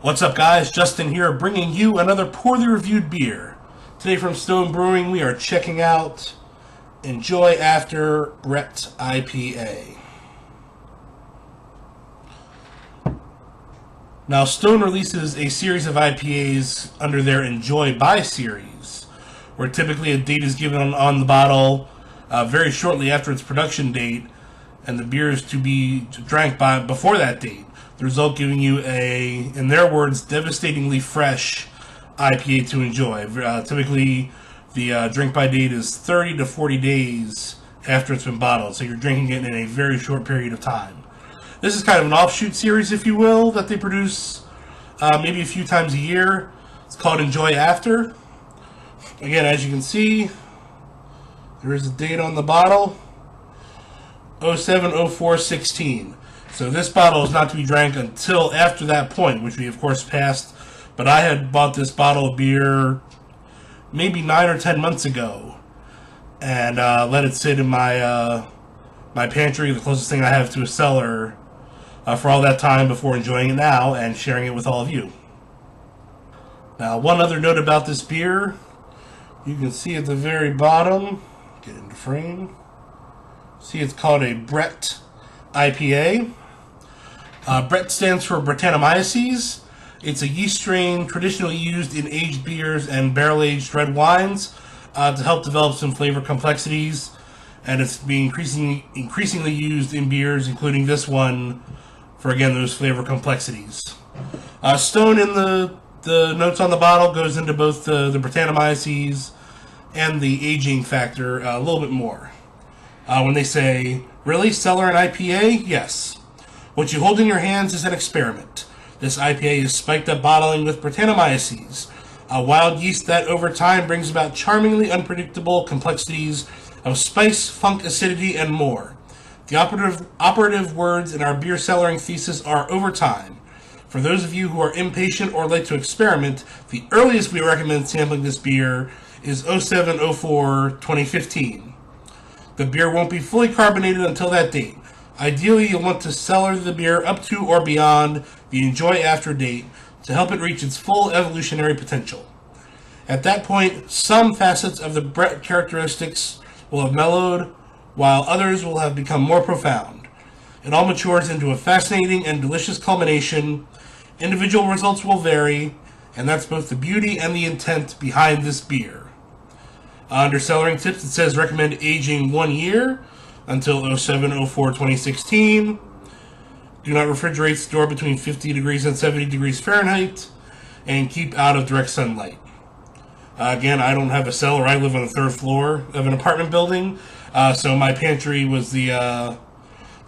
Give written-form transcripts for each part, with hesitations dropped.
What's up, guys? Justin here, bringing you another poorly reviewed beer. Today from Stone Brewing, we are checking out Enjoy After Brett IPA. Now, Stone releases a series of IPAs under their Enjoy By series, where typically a date is given on the bottle very shortly after its production date, and the beer is to be drank by before that date. The result giving you a, in their words, devastatingly fresh IPA to enjoy. Typically, the drink by date is 30 to 40 days after it's been bottled, so you're drinking it in a very short period of time. This is kind of an offshoot series, if you will, that they produce maybe a few times a year. It's called Enjoy After. Again, as you can see, there is a date on the bottle, 07/04/16. So this bottle is not to be drank until after that point, which we of course passed. But I had bought this bottle of beer maybe 9 or 10 months ago, and let it sit in my my pantry, the closest thing I have to a cellar, for all that time before enjoying it now and sharing it with all of you. Now, one other note about this beer, you can see at the very bottom, get into frame, see it's called a Brett IPA. Brett stands for Brettanomyces. It's a yeast strain traditionally used in aged beers and barrel-aged red wines to help develop some flavor complexities, and it's being increasingly used in beers, including this one, for again those flavor complexities. Stone in the notes on the bottle goes into both the Brettanomyces and the aging factor a little bit more. When they say, really, cellar an IPA? Yes. What you hold in your hands is an experiment. This IPA is spiked up bottling with Brettanomyces, a wild yeast that over time brings about charmingly unpredictable complexities of spice, funk, acidity, and more. The operative words in our beer cellaring thesis are over time. For those of you who are impatient or like to experiment, the earliest we recommend sampling this beer is 07/04/2015. The beer won't be fully carbonated until that date. Ideally, you'll want to cellar the beer up to or beyond the Enjoy After date to help it reach its full evolutionary potential. At that point, some facets of the Brett characteristics will have mellowed, while others will have become more profound. It all matures into a fascinating and delicious culmination. Individual results will vary, and that's both the beauty and the intent behind this beer. Under cellaring tips, it says recommend aging 1 year until 07/04/2016. Do not refrigerate, store between 50 degrees and 70 degrees Fahrenheit, and keep out of direct sunlight. Again, I don't have a cellar. I live on the 3rd floor of an apartment building, so my pantry was the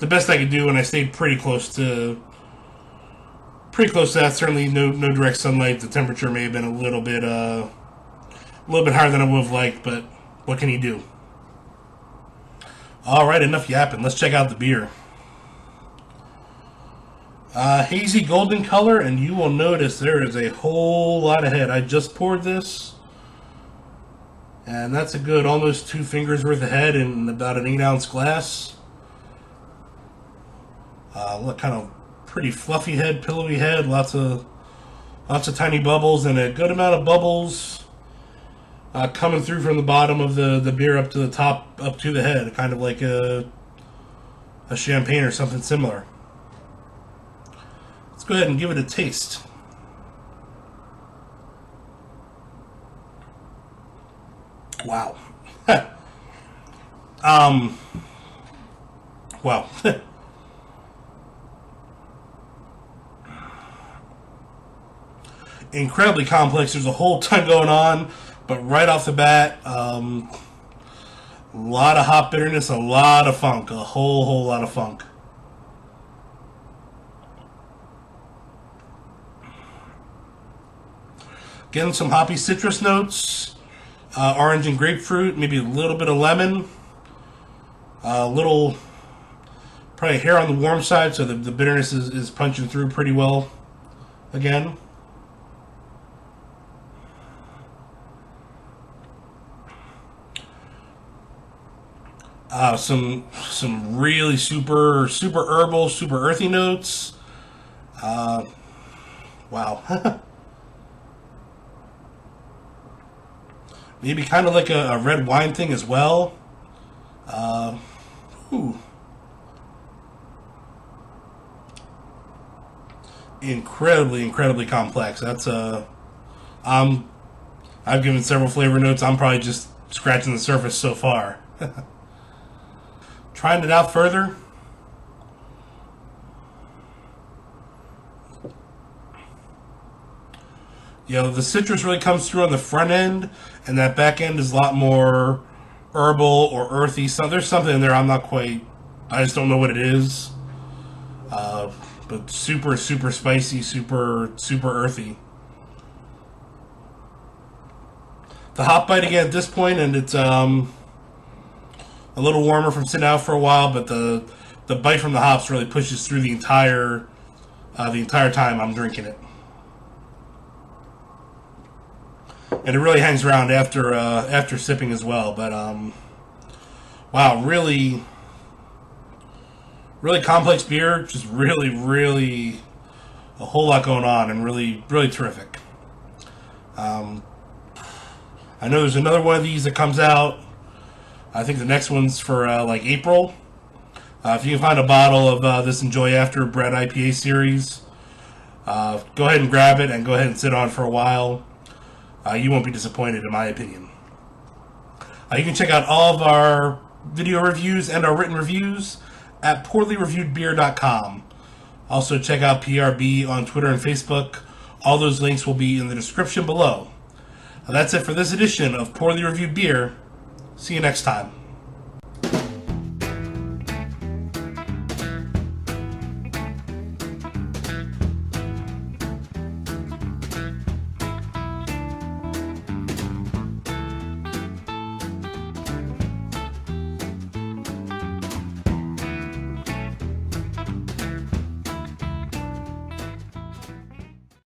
best I could do, and I stayed pretty close to that. Certainly, no direct sunlight. The temperature may have been a little bit higher than I would have liked, but what can you do? Alright, enough yapping. Let's check out the beer. Hazy golden color, and you will notice there is a whole lot of head. I just poured this, and that's a good almost 2 fingers worth of head in about an 8-ounce glass. Look, kind of pretty fluffy head, pillowy head, lots of tiny bubbles, and a good amount of bubbles coming through from the bottom of the beer up to the top, up to the head, kind of like a champagne or something similar. Let's go ahead and give it a taste. Wow. Wow. Incredibly complex. There's a whole ton going on. But right off the bat, a lot of hop bitterness, a lot of funk, a whole lot of funk. Getting some hoppy citrus notes, orange and grapefruit, maybe a little bit of lemon, a little, probably a hair on the warm side, so the bitterness is punching through pretty well again. Some really super herbal, super earthy notes. Wow. Maybe kind of like a red wine thing as well. Ooh. Incredibly complex. That's I've given several flavor notes. I'm probably just scratching the surface so far. Trying it out further. The citrus really comes through on the front end, and that back end is a lot more herbal or earthy. So there's something in there I just don't know what it is. But super spicy, super earthy. The hop bite again at this point, and it's a little warmer from sitting out for a while, but the bite from the hops really pushes through the entire time I'm drinking it. And it really hangs around after sipping as well. But wow, really complex beer. Just really a whole lot going on, and really terrific. I know there's another one of these that comes out. I think the next one's for like April. If you can find a bottle of this Enjoy After Bread IPA series, go ahead and grab it and go ahead and sit on for a while. You won't be disappointed, in my opinion. You can check out all of our video reviews and our written reviews at poorlyreviewedbeer.com. Also, check out PRB on Twitter and Facebook. All those links will be in the description below. That's it for this edition of Poorly Reviewed Beer. See you next time.